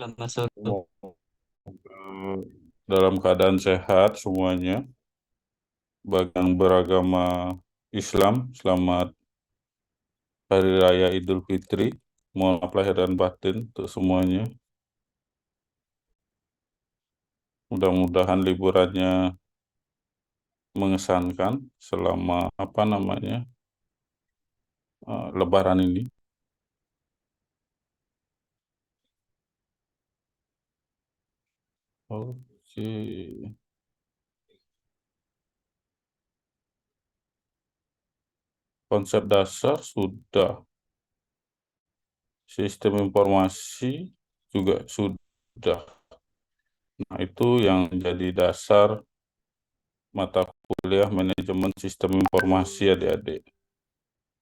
Selamat sore. Semoga dalam keadaan sehat semuanya. Bagi yang beragama Islam, selamat Hari Raya Idul Fitri. Mohon maaf lahir dan batin untuk semuanya. Mudah-mudahan liburannya mengesankan selama Lebaran ini. Oke, konsep dasar sudah, sistem informasi juga sudah. Nah, itu yang jadi dasar mata kuliah manajemen sistem informasi adik-adik.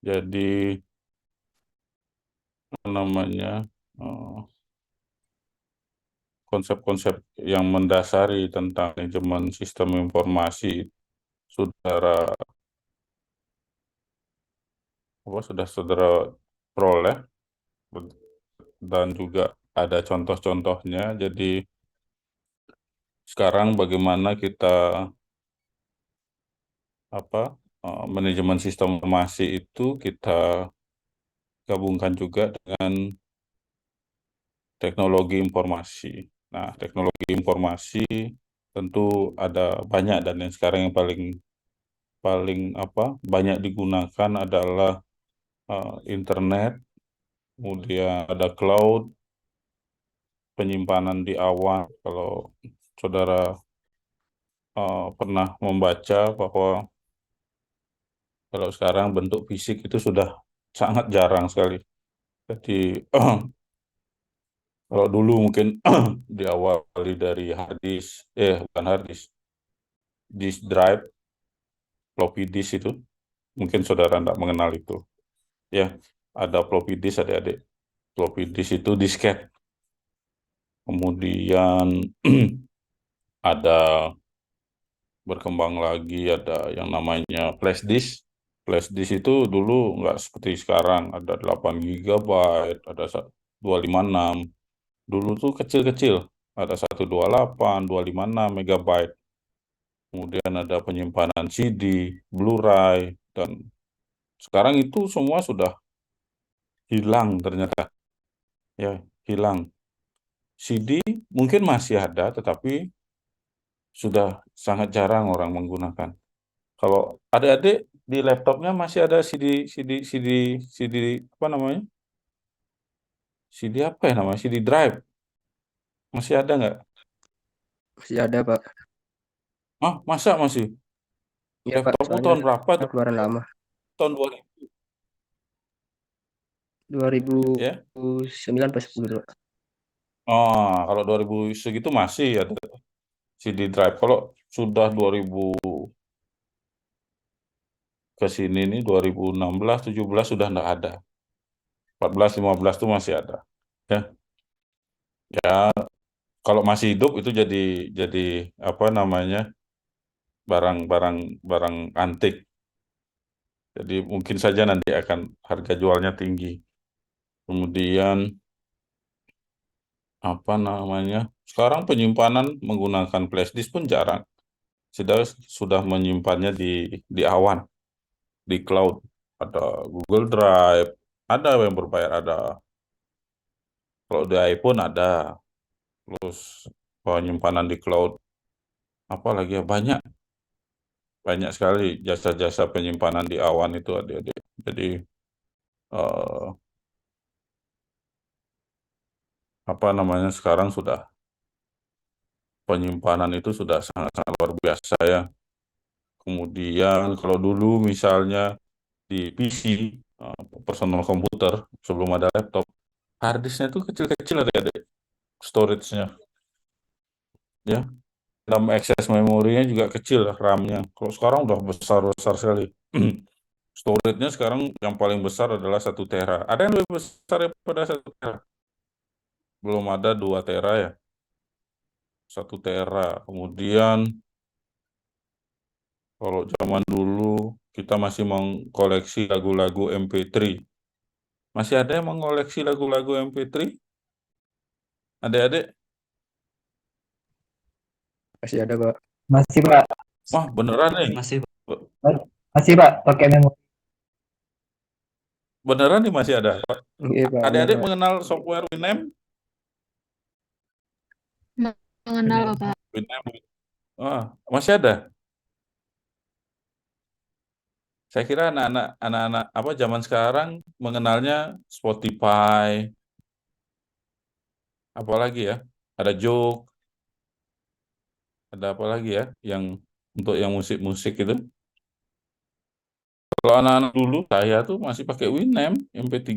Jadi apa namanya eh, konsep-konsep yang mendasari tentang manajemen sistem informasi saudara sudah saudara peroleh dan juga ada contoh-contohnya. Jadi sekarang bagaimana kita manajemen sistem informasi itu kita gabungkan juga dengan teknologi informasi. Nah, teknologi informasi tentu ada banyak dan yang sekarang yang paling paling banyak digunakan adalah internet, kemudian ada cloud, penyimpanan di awan. Kalau saudara pernah membaca bahwa kalau sekarang bentuk fisik itu sudah sangat jarang sekali. Jadi kalau dulu mungkin diawali dari hard disk, bukan hard disk, disk drive, floppy disk itu, mungkin saudara tidak mengenal itu. Ya, ada floppy disk adik-adik. Floppy disk itu disket. Kemudian ada berkembang lagi, ada yang namanya flash disk. Flash disk itu dulu nggak seperti sekarang, ada 8 gigabyte, ada 256. Dulu tuh kecil-kecil, ada 128, 256 megabyte. Kemudian ada penyimpanan CD, Blu-ray, dan sekarang itu semua sudah hilang ternyata. Ya, hilang. CD mungkin masih ada, tetapi sudah sangat jarang orang menggunakan. Kalau adik-adik di laptopnya masih ada CD, CD, CD, CD apa namanya? CD apa ya namanya? CD drive. Masih ada nggak? Masih ada, Pak. Ah, masa masih? Iya, Pak. Laptopmu Soalnya tahun berapa tuh? keluaran lama. Tahun 2000 ya? 2009 pas 10, Pak. Oh, kalau 2000 segitu masih ada CD drive. Kalau sudah 2000 ke sini nih 2016, 17 sudah nggak ada. 14, 15 tuh masih ada. Ya, ya kalau masih hidup itu jadi apa namanya? Barang-barang barang antik. Jadi mungkin saja nanti akan harga jualnya tinggi. Kemudian apa namanya? Sekarang penyimpanan menggunakan flash disk pun jarang. Sudah menyimpannya di awan, di cloud. Ada Google Drive, ada yang berbayar, ada. Kalau di iPhone ada, terus penyimpanan di cloud, apalagi ya banyak, banyak sekali jasa-jasa penyimpanan di awan itu adik-adik. Jadi eh, apa namanya sekarang sudah penyimpanan itu sudah sangat-sangat luar biasa ya. Kemudian kalau dulu misalnya di PC, personal komputer, sebelum ada laptop, harddisknya itu kecil-kecil adik-adik, storage-nya. Ya, dalam access memorinya juga kecil RAM-nya. Kalau sekarang udah besar-besar sekali. Storage-nya sekarang yang paling besar adalah 1 tera. Ada yang lebih besar daripada 1 tera? Belum ada 2 tera ya. 1 tera. Kemudian kalau zaman dulu kita masih mengkoleksi lagu-lagu MP3. Masih ada yang mengoleksi lagu-lagu MP3? Adik-adik, Masih ada, Pak. Masih Pak, wah beneran nih. Masih. masih Pak, pakai memori. Beneran nih masih ada. Iya, Pak. Adik-adik Ada. mengenal software Winamp? Mengenal Pak. Winamp. Wah, masih ada. Saya kira anak-anak apa zaman sekarang mengenalnya Spotify, apalagi ya? Ada Joke, ada apa lagi ya yang untuk yang musik-musik itu. Kalau anak-anak dulu saya tuh masih pakai Winamp MP3.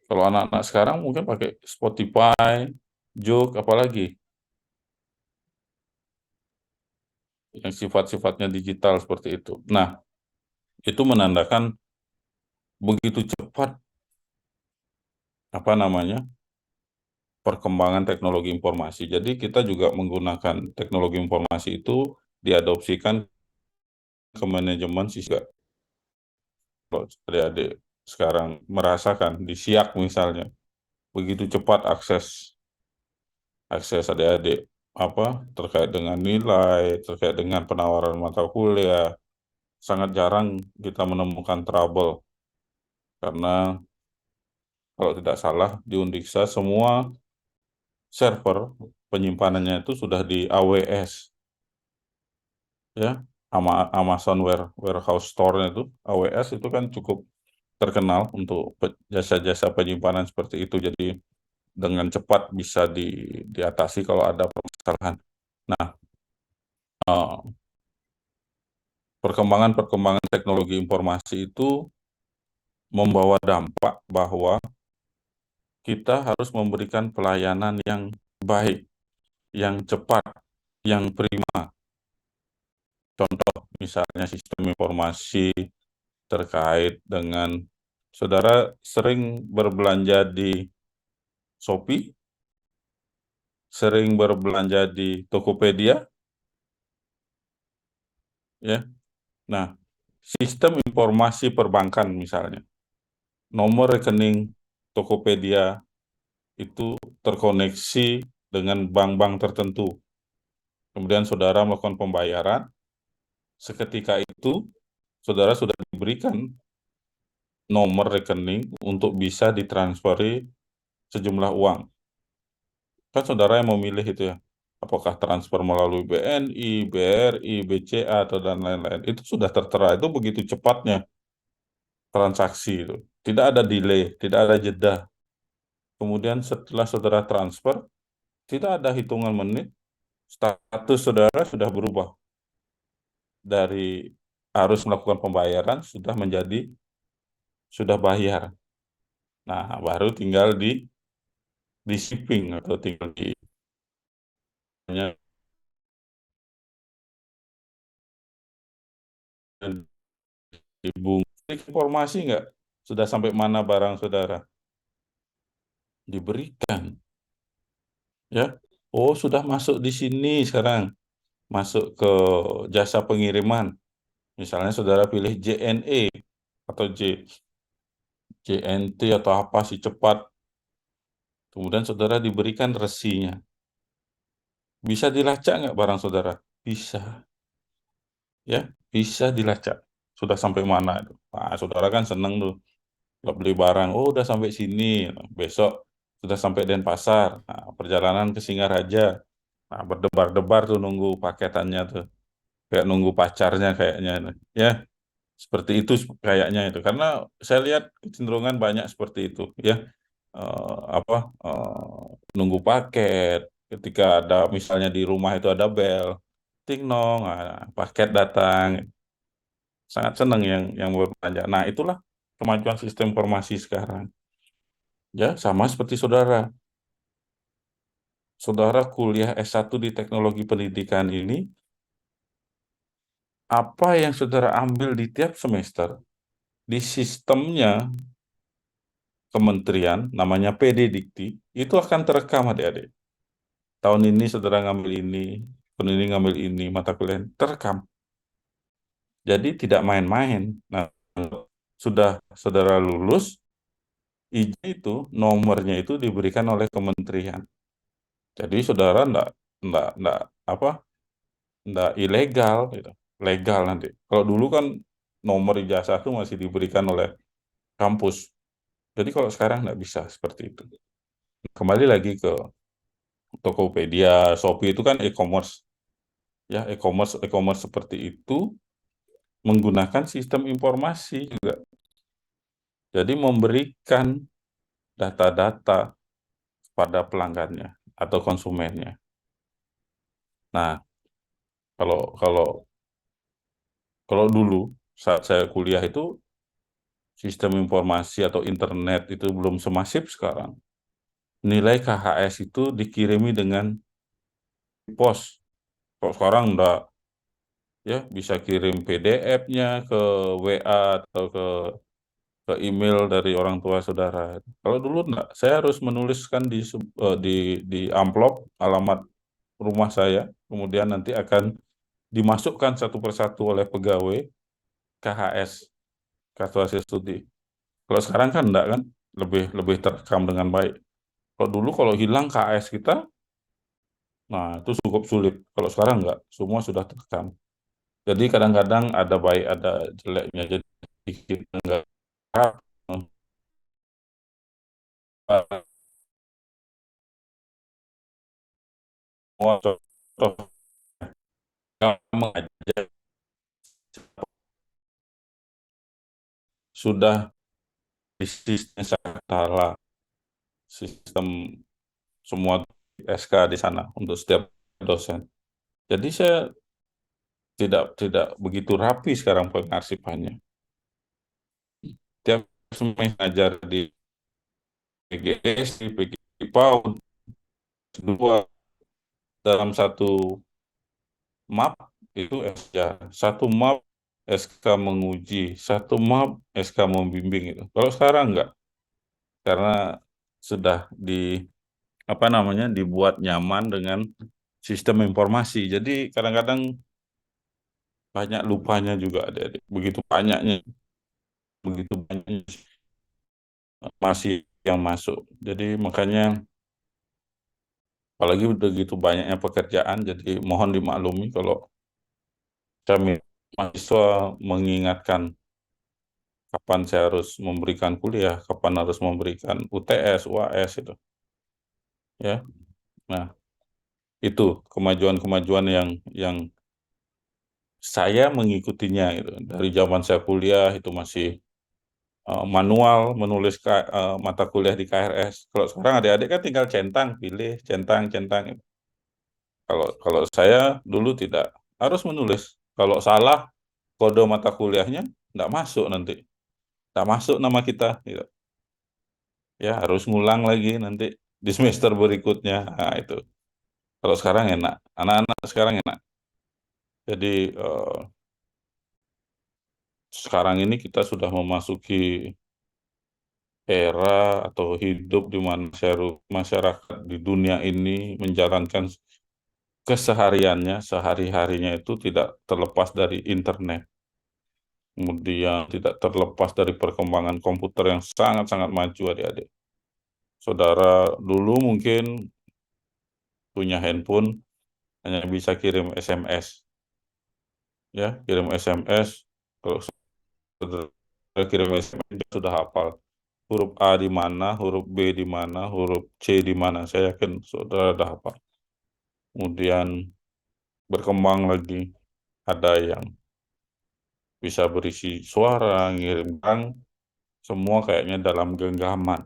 Kalau anak-anak sekarang mungkin pakai Spotify, Joke, apalagi yang sifat-sifatnya digital seperti itu. Nah, itu menandakan begitu cepat apa namanya perkembangan teknologi informasi. Jadi kita juga menggunakan teknologi informasi itu diadopsikan ke manajemen siswa. Kalau adik-adik sekarang merasakan di Siak misalnya, begitu cepat akses adik-adik apa terkait dengan nilai, terkait dengan penawaran mata kuliah, sangat jarang kita menemukan trouble karena kalau tidak salah di Undiksa semua server penyimpanannya itu sudah di AWS ya, Amazon Warehouse Store-nya itu AWS itu kan cukup terkenal untuk jasa-jasa penyimpanan seperti itu, jadi dengan cepat bisa diatasi kalau ada permasalahan. Nah, perkembangan teknologi informasi itu membawa dampak bahwa kita harus memberikan pelayanan yang baik, yang cepat, yang prima. Contoh misalnya sistem informasi terkait dengan saudara sering berbelanja di Shopee, sering berbelanja di Tokopedia, ya. Nah, sistem informasi perbankan misalnya, nomor rekening Tokopedia itu terkoneksi dengan bank-bank tertentu. Kemudian saudara melakukan pembayaran, seketika itu saudara sudah diberikan nomor rekening untuk bisa ditransferi sejumlah uang. Kan saudara yang memilih itu ya, apakah transfer melalui BNI, BRI, BCA, atau dan lain-lain. Itu sudah tertera, itu begitu cepatnya transaksi itu. Tidak ada delay, tidak ada jeda. Kemudian setelah saudara transfer, tidak ada hitungan menit, status saudara sudah berubah. Dari harus melakukan pembayaran, sudah menjadi, sudah bayar. Nah, baru tinggal di shipping atau tinggal dibungkus. Informasi nggak? Sudah sampai mana barang saudara? Diberikan. Ya, oh sudah masuk di sini sekarang. Masuk ke jasa pengiriman. Misalnya saudara pilih JNE atau JNT atau apa sih cepat. Kemudian saudara diberikan resinya. Bisa dilacak nggak barang saudara? Bisa. Ya, bisa dilacak. Sudah sampai mana itu? Nah, saudara kan seneng tuh. Kalau beli barang, oh udah sampai sini. Besok sudah sampai Denpasar. Nah, perjalanan ke Singaraja. Nah, berdebar-debar tuh nunggu paketannya tuh. Kayak nunggu pacarnya kayaknya. Ya, seperti itu kayaknya itu. Karena saya lihat kecenderungan banyak seperti itu. Ya, apa nunggu paket. Ketika ada misalnya di rumah itu ada bel, ting nong, nah, paket datang. Sangat senang yang berbelanja. Nah, itulah kemajuan sistem informasi sekarang. Ya, sama seperti saudara. Saudara kuliah S1 di teknologi pendidikan ini, apa yang saudara ambil di tiap semester, di sistemnya kementerian, namanya PD Dikti, itu akan terekam adik-adik. Tahun ini saudara ngambil ini, tahun ini ngambil ini, mata kuliah terekam. Jadi tidak main-main. Nah, sudah saudara lulus, izin itu nomornya itu diberikan oleh kementerian. Jadi saudara enggak apa enggak ilegal gitu. Legal nanti. Kalau dulu kan nomor ijazah itu masih diberikan oleh kampus. Jadi kalau sekarang enggak bisa seperti itu. Kembali lagi ke Tokopedia, Shopee itu kan e-commerce. Ya, e-commerce seperti itu menggunakan sistem informasi juga. Jadi memberikan data-data pada pelanggannya atau konsumennya. Nah, kalau kalau kalau dulu saat saya kuliah itu sistem informasi atau internet itu belum semasif sekarang. Nilai KHS itu dikirimi dengan pos. Kalau sekarang udah ya bisa kirim PDF-nya ke WA atau ke email dari orang tua saudara. Kalau dulu enggak, saya harus menuliskan di amplop alamat rumah saya, kemudian nanti akan dimasukkan satu persatu oleh pegawai KHS, kartu hasil studi. Kalau sekarang kan enggak kan, lebih lebih terekam dengan baik. Kalau dulu kalau hilang KHS kita, nah itu cukup sulit. Kalau sekarang enggak, semua sudah terekam. Jadi kadang-kadang ada baik, ada jeleknya. Jadi kita enggak semua contoh yang mengajar sudah di sistem salah sistem semua SK di sana untuk setiap dosen. Jadi saya tidak begitu rapi sekarang pengarsipannya. Tiap semester ngajar di PGS, di PGI PAUD, dua dalam satu map itu SK, satu map SK menguji, satu map SK membimbing itu. Kalau sekarang enggak, karena sudah apa namanya dibuat nyaman dengan sistem informasi. Jadi kadang-kadang banyak lupanya juga adik-adik. Begitu banyaknya masih yang masuk. Jadi makanya apalagi begitu banyaknya pekerjaan, jadi mohon dimaklumi kalau kami mahasiswa mengingatkan kapan saya harus memberikan kuliah, kapan harus memberikan UTS, UAS itu. Ya. Nah, itu kemajuan-kemajuan yang saya mengikutinya gitu. Dari zaman saya kuliah itu masih manual menulis mata kuliah di KRS. Kalau sekarang adik-adik kan tinggal centang, pilih centang, centang. Kalau kalau saya dulu tidak harus menulis. Kalau salah kode mata kuliahnya nggak masuk nanti, nggak masuk nama kita. Gitu. Ya harus ngulang lagi nanti di semester berikutnya. Nah, itu. Kalau sekarang enak, anak-anak sekarang enak. Jadi sekarang ini kita sudah memasuki era atau hidup di mana masyarakat di dunia ini menjalankan kesehariannya, sehari-harinya itu tidak terlepas dari internet. Kemudian tidak terlepas dari perkembangan komputer yang sangat-sangat maju adik-adik. Saudara dulu mungkin punya handphone hanya bisa kirim SMS. Ya, kirim SMS. Kalau saudara kirim SMS dia sudah hafal. Huruf A di mana, huruf B di mana, huruf C di mana. Saya yakin saudara sudah hafal. Kemudian berkembang lagi. Ada yang bisa berisi suara, ngirim bank, semua kayaknya dalam genggaman.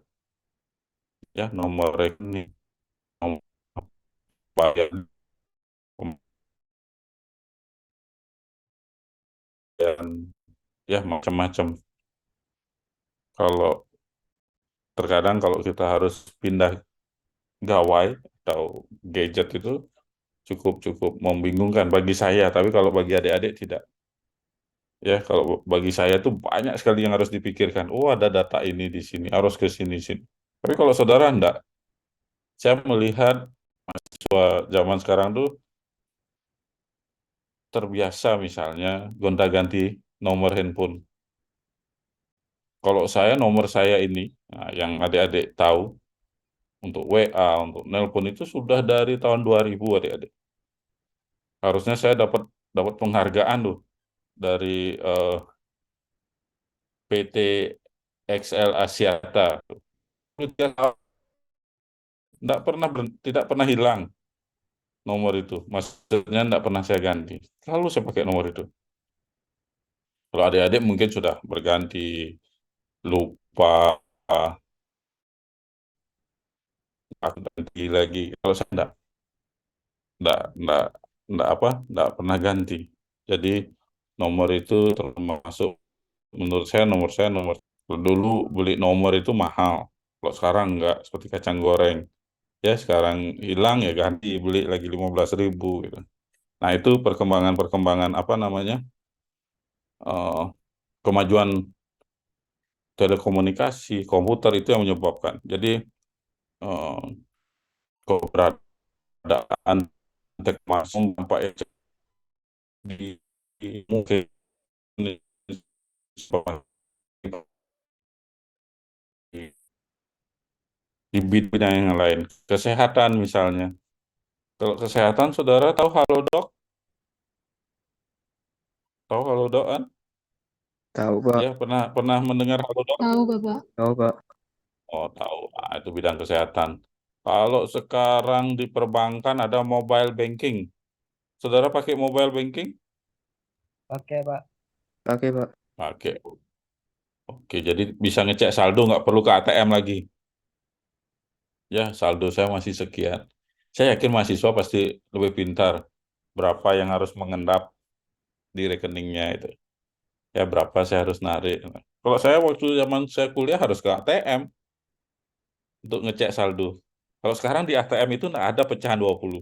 Ya, nomor rekening, nomor bayar, kemudian ya macam-macam. Kalau terkadang kalau kita harus pindah gawai atau gadget itu cukup membingungkan bagi saya, tapi kalau bagi adik-adik tidak. Ya, kalau bagi saya tuh banyak sekali yang harus dipikirkan. Oh, ada data ini di sini, harus ke sini sini. Tapi kalau saudara enggak, saya melihat zaman sekarang tuh terbiasa misalnya gonta-ganti nomor handphone. Kalau saya nomor saya ini, nah, yang adik-adik tahu, untuk WA, untuk nelpon itu sudah dari tahun 2000 adik-adik. Harusnya saya dapat dapat penghargaan tuh dari PT XL Axiata. Tidak pernah hilang nomor itu. Maksudnya tidak pernah saya ganti. Selalu saya pakai nomor itu. Kalau adik-adik mungkin sudah berganti, lupa, ganti lagi. Kalau saya enggak, enggak pernah ganti. Jadi nomor itu termasuk menurut saya nomor dulu beli nomor itu mahal. Kalau sekarang enggak, seperti kacang goreng. Ya sekarang hilang ya ganti beli lagi 15.000 gitu. Nah itu perkembangan apa namanya eh, kemajuan telekomunikasi komputer itu yang menyebabkan. Jadi eh, keberadaan teknologi dampak mungkin di bidang yang lain. Kesehatan misalnya. Kalau kesehatan, saudara tahu Halodoc? Tahu Halodoc kan? Tahu, Pak. Ya, pernah pernah mendengar Halodoc? Tahu, Bapak. Tahu, Pak. Oh, tahu. Ah, itu bidang kesehatan. Kalau sekarang di perbankan ada mobile banking. Saudara pakai mobile banking? Oke, Pak. Pakai, Pak. Pakai. Oke, jadi bisa ngecek saldo, nggak perlu ke ATM lagi. Ya, saldo saya masih sekian. Saya yakin mahasiswa pasti lebih pintar. Berapa yang harus mengendap di rekeningnya itu. Ya, berapa saya harus narik. Kalau saya waktu zaman saya kuliah harus ke ATM untuk ngecek saldo. Kalau sekarang di ATM itu nggak ada pecahan 20.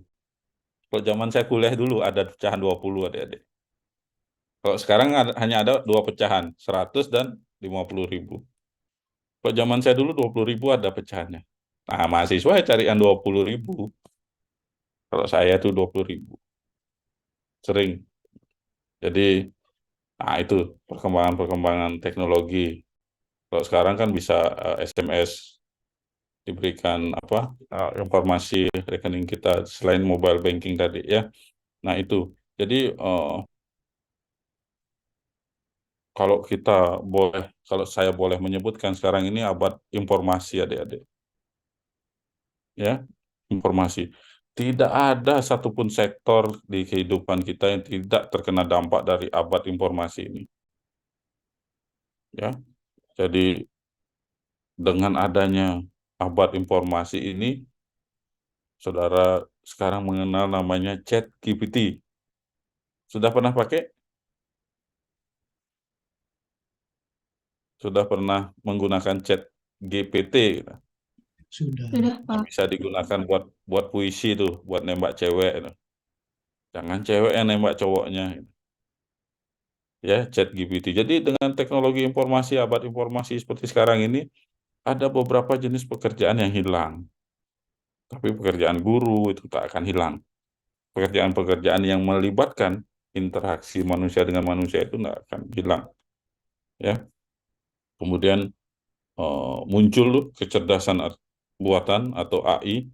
Kalau zaman saya kuliah dulu ada pecahan 20 adik-adik. Kalau sekarang hanya ada dua pecahan, 100 dan 50.000. Kalau zaman saya dulu 20.000 ada pecahannya. Nah, mahasiswa ya cari yang 20.000. Kalau saya tuh 20.000. Sering. Jadi, nah itu perkembangan-perkembangan teknologi. Kalau sekarang kan bisa SMS diberikan apa informasi rekening kita selain mobile banking tadi ya. Nah, itu. Jadi kalau saya boleh menyebutkan sekarang ini abad informasi adik-adik. Ya, informasi. Tidak ada satupun sektor di kehidupan kita yang tidak terkena dampak dari abad informasi ini. Ya, jadi dengan adanya abad informasi ini, saudara sekarang mengenal namanya ChatGPT. Sudah pernah pakai? Sudah pernah menggunakan ChatGPT? Gitu? Sudah, Yang Pak. bisa digunakan buat buat puisi tuh, buat nembak cewek. Gitu. Jangan cewek yang nembak cowoknya. Gitu. Ya, ChatGPT. Jadi dengan teknologi informasi, abad informasi seperti sekarang ini, ada beberapa jenis pekerjaan yang hilang. Tapi pekerjaan guru itu tak akan hilang. Pekerjaan-pekerjaan yang melibatkan interaksi manusia dengan manusia itu tidak akan hilang. Ya, kemudian muncul kecerdasan buatan atau AI.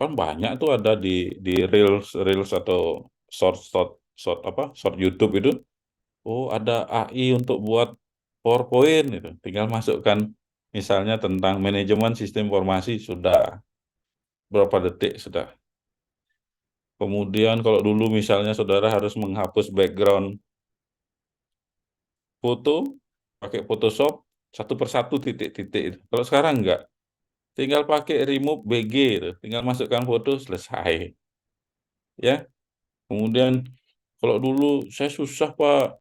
Kan banyak tuh ada di reels reels atau short short short apa short YouTube itu. Oh, ada AI untuk buat PowerPoint itu. Tinggal masukkan misalnya tentang manajemen sistem informasi sudah berapa detik sudah. Kemudian kalau dulu misalnya saudara harus menghapus background foto pakai Photoshop satu persatu titik-titik itu. Kalau sekarang enggak, tinggal pakai remove BG itu. Tinggal masukkan foto selesai. Ya. Kemudian kalau dulu saya susah Pak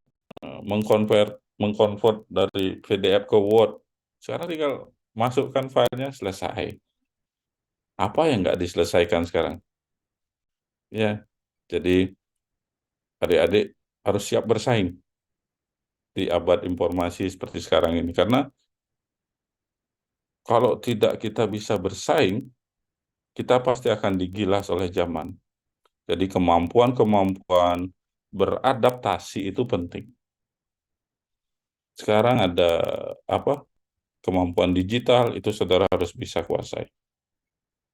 mengkonvert mengkonvert dari PDF ke Word. Sekarang tinggal masukkan filenya selesai. Apa yang nggak diselesaikan sekarang? Ya, jadi adik-adik harus siap bersaing di abad informasi seperti sekarang ini. Karena kalau tidak kita bisa bersaing, kita pasti akan digilas oleh zaman. Jadi kemampuan-kemampuan beradaptasi itu penting. Sekarang ada apa? Kemampuan digital itu saudara harus bisa kuasai.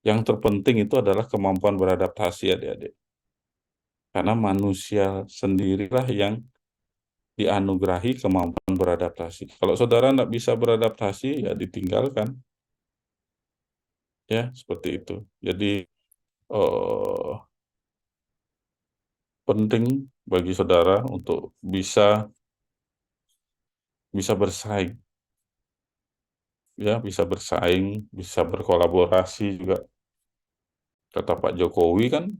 Yang terpenting itu adalah kemampuan beradaptasi adik-adik. Karena manusia sendirilah yang dianugerahi kemampuan beradaptasi. Kalau saudara tidak bisa beradaptasi, ya ditinggalkan. Ya, seperti itu. Jadi, eh, penting bagi saudara untuk bisa bersaing. Ya, bisa bersaing, bisa berkolaborasi juga. Kata Pak Jokowi kan,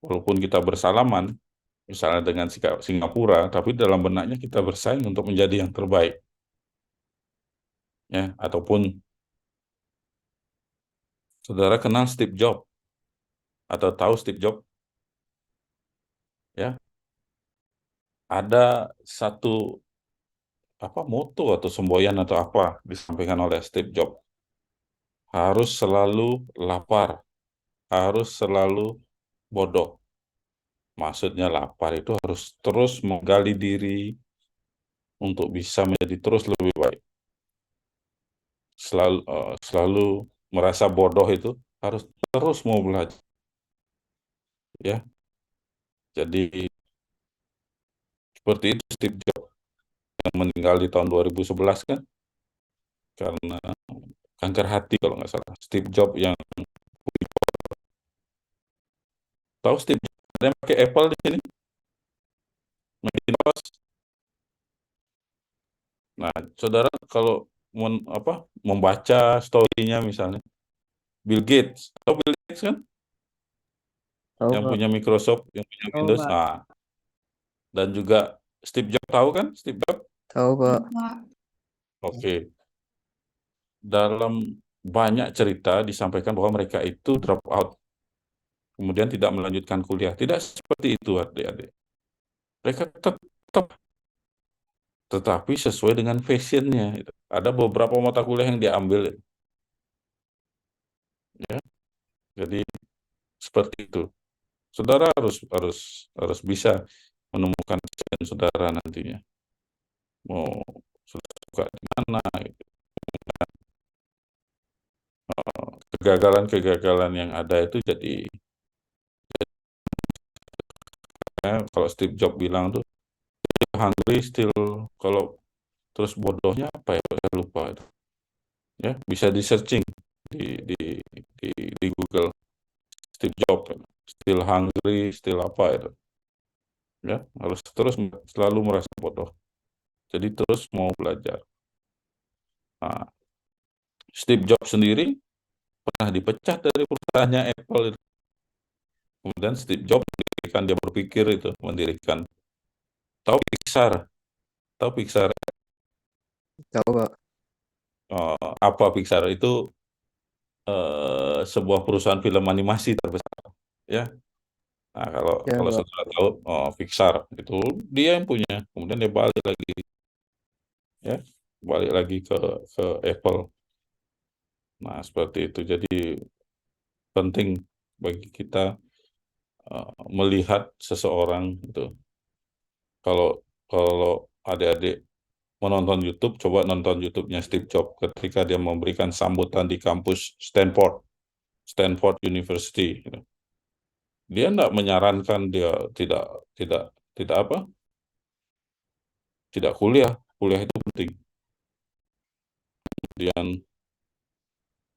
walaupun kita bersalaman, misalnya dengan Singapura, tapi dalam benaknya kita bersaing untuk menjadi yang terbaik. Ya, ataupun saudara kenal Steve Jobs atau tahu Steve Jobs, ya, ada satu apa moto atau semboyan atau apa disampaikan oleh Steve Jobs, harus selalu lapar, harus selalu bodoh. Maksudnya lapar itu harus terus menggali diri untuk bisa menjadi terus lebih baik. Selalu merasa bodoh itu harus terus mau belajar, ya. Jadi seperti itu Steve Jobs yang meninggal di tahun 2011 kan karena kanker hati kalau nggak salah. Steve Jobs yang tahu Steve Jobs ada yang pakai Apple di sini, Macintosh. Nah, saudara kalau membaca story-nya misalnya Bill Gates, tahu Bill Gates kan Tahu, yang Pak. punya Microsoft, yang punya Tahu, Windows. Pak. Nah, dan juga Steve Jobs tahu kan Steve Jobs? Tahu, Pak. Pak. Oke. Dalam banyak cerita disampaikan bahwa mereka itu drop out, kemudian tidak melanjutkan kuliah. Tidak seperti itu adik-adik. Mereka tetap tetapi sesuai dengan passionnya. Ada beberapa mata kuliah yang diambil, ya. Jadi seperti itu. Saudara harus bisa menemukan passion saudara nantinya. Mau suka di mana, gitu. Kegagalan-kegagalan yang ada itu jadi, kalau Steve Jobs bilang tuh hungry still, kalau terus bodohnya apa ya, saya lupa itu. Ya, bisa di searching di di di Google. Steve Jobs still hungry, still apa itu. Ya, harus terus selalu merasa bodoh. Jadi terus mau belajar. Nah, Steve Jobs sendiri pernah dipecat dari perusahaannya Apple itu. Kemudian Steve Jobs mendirikan, dia berpikir itu mendirikan. Tahu Pixar? Tahu Pixar? Tahu, Pak. Apa Pixar? Itu sebuah perusahaan film animasi terbesar. Ya. Nah, kalau Ya, kalau Pak. saudara tahu, Pixar itu dia yang punya. Kemudian dia balik lagi, ya, balik lagi ke Apple. Nah, seperti itu. Jadi penting bagi kita melihat seseorang itu. Kalau kalau adik-adik menonton YouTube, coba nonton YouTube-nya Steve Jobs ketika dia memberikan sambutan di kampus Stanford University, gitu. Dia tidak menyarankan dia tidak tidak tidak apa, tidak kuliah. Kuliah itu penting. Kemudian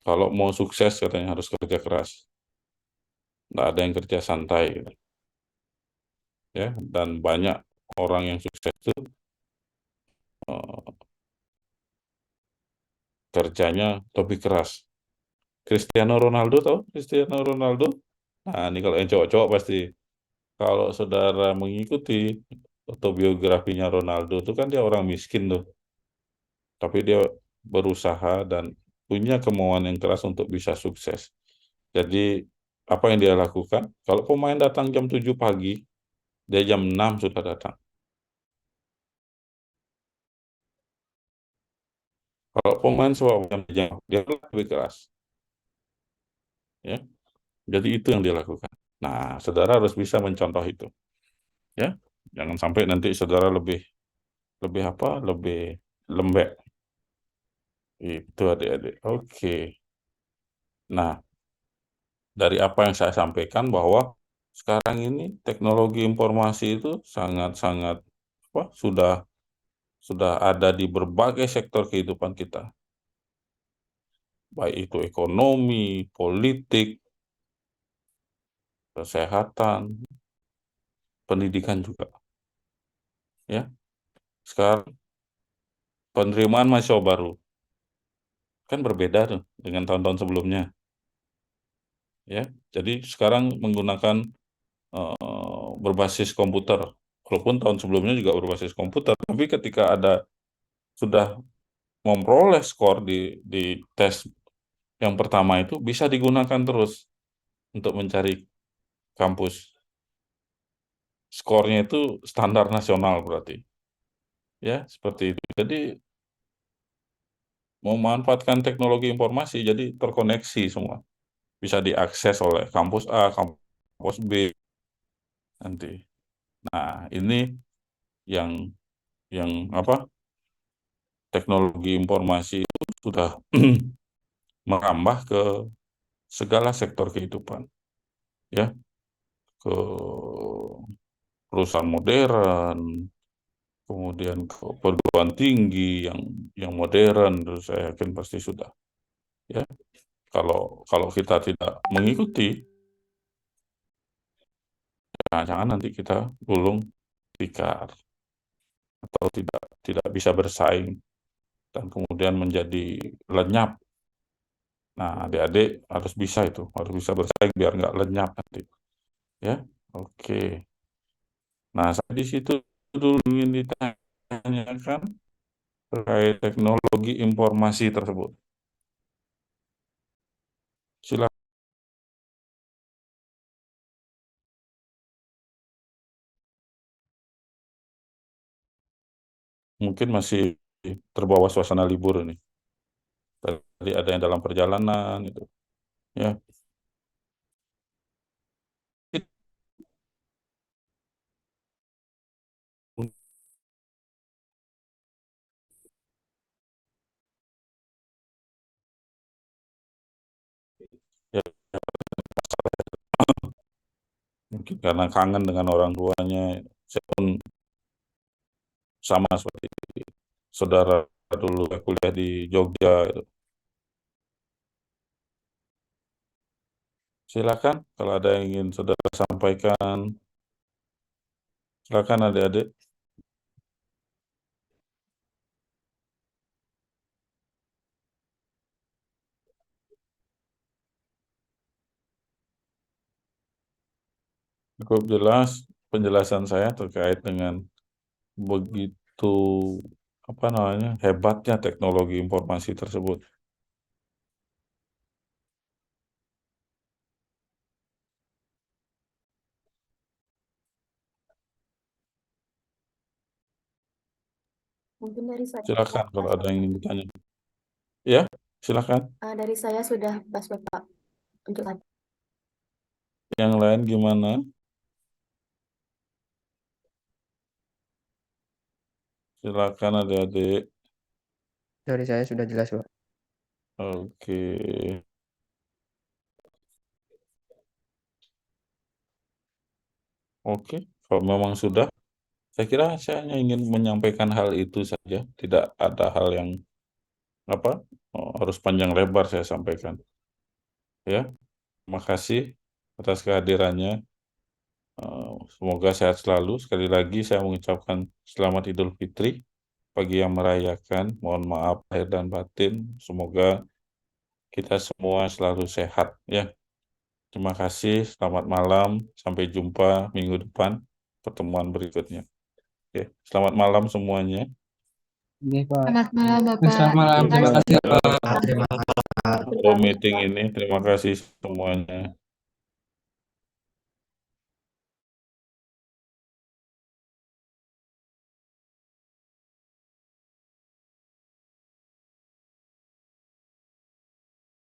kalau mau sukses katanya harus kerja keras. Tidak ada yang kerja santai, gitu. Ya, dan banyak orang yang sukses itu eh, kerjanya lebih keras. Cristiano Ronaldo, tahu Cristiano Ronaldo? Nah, ini kalau yang cowok-cowok pasti. Kalau saudara mengikuti autobiografinya Ronaldo itu kan dia orang miskin tuh. Tapi dia berusaha dan punya kemauan yang keras untuk bisa sukses. Jadi apa yang dia lakukan? Kalau pemain datang jam 7 pagi, dia jam 6 sudah datang. Kalau pemain sewa jam, dia lebih keras. Ya. Jadi itu yang dia lakukan. Nah, saudara harus bisa mencontoh itu. Ya. Jangan sampai nanti saudara lebih lebih apa? Lebih lembek. Itu adik-adik. Oke. Nah, dari apa yang saya sampaikan bahwa sekarang ini teknologi informasi itu sangat-sangat sudah ada di berbagai sektor kehidupan kita. Baik itu ekonomi, politik, kesehatan, pendidikan juga. Ya. Sekarang penerimaan mahasiswa baru kan berbeda tuh dengan tahun-tahun sebelumnya. Ya. Jadi sekarang menggunakan berbasis komputer. Walaupun tahun sebelumnya juga berbasis komputer, tapi ketika sudah memperoleh skor di tes yang pertama itu bisa digunakan terus untuk mencari kampus. Skornya itu standar nasional berarti. Ya, seperti itu. Jadi memanfaatkan teknologi informasi jadi terkoneksi semua. Bisa diakses oleh kampus A, kampus B nanti. Nah, ini yang apa? Teknologi informasi itu sudah merambah ke segala sektor kehidupan. Ya, ke perusahaan modern, kemudian ke perguruan tinggi yang modern, terus saya yakin pasti sudah. Ya, kalau kita tidak mengikuti, jangan nanti kita gulung tikar atau tidak bisa bersaing dan kemudian menjadi lenyap. Nah, adik-adik harus bisa bersaing biar nggak lenyap nanti. Ya, oke. Nah, saya di situ dulu ingin ditanyakan terkait teknologi informasi tersebut. Silakan. Mungkin masih terbawa suasana libur ini. Tadi ada yang dalam perjalanan itu. Ya. Ya, mungkin karena kangen dengan orang tuanya, saya pun sama seperti saudara dulu kuliah di Jogja. Itu. Silakan kalau ada yang ingin saudara sampaikan. Silakan adik-adik. Cukup jelas penjelasan saya terkait dengan begitu hebatnya teknologi informasi tersebut. Mungkin dari saya. Silakan kalau ada yang ingin ditanya. Ya, silakan. Dari saya sudah pas Bapak untuk tadi. Yang lain gimana? Silakan adik-adik. Dari saya sudah jelas, Pak. Oke. Oke, kalau memang sudah, saya kira saya hanya ingin menyampaikan hal itu saja. Tidak ada hal yang harus panjang lebar saya sampaikan. Ya, terima kasih atas kehadirannya. Semoga sehat selalu. Sekali lagi saya mengucapkan selamat Idul Fitri bagi yang merayakan. Mohon maaf lahir dan batin. Semoga kita semua selalu sehat. Ya, terima kasih. Selamat malam. Sampai jumpa minggu depan pertemuan berikutnya. Oke, selamat malam semuanya. Ini Pak. Selamat malam, Bapak. Selamat malam. Terima kasih Pak. Terima kasih, Pak. Meeting ini terima kasih semuanya.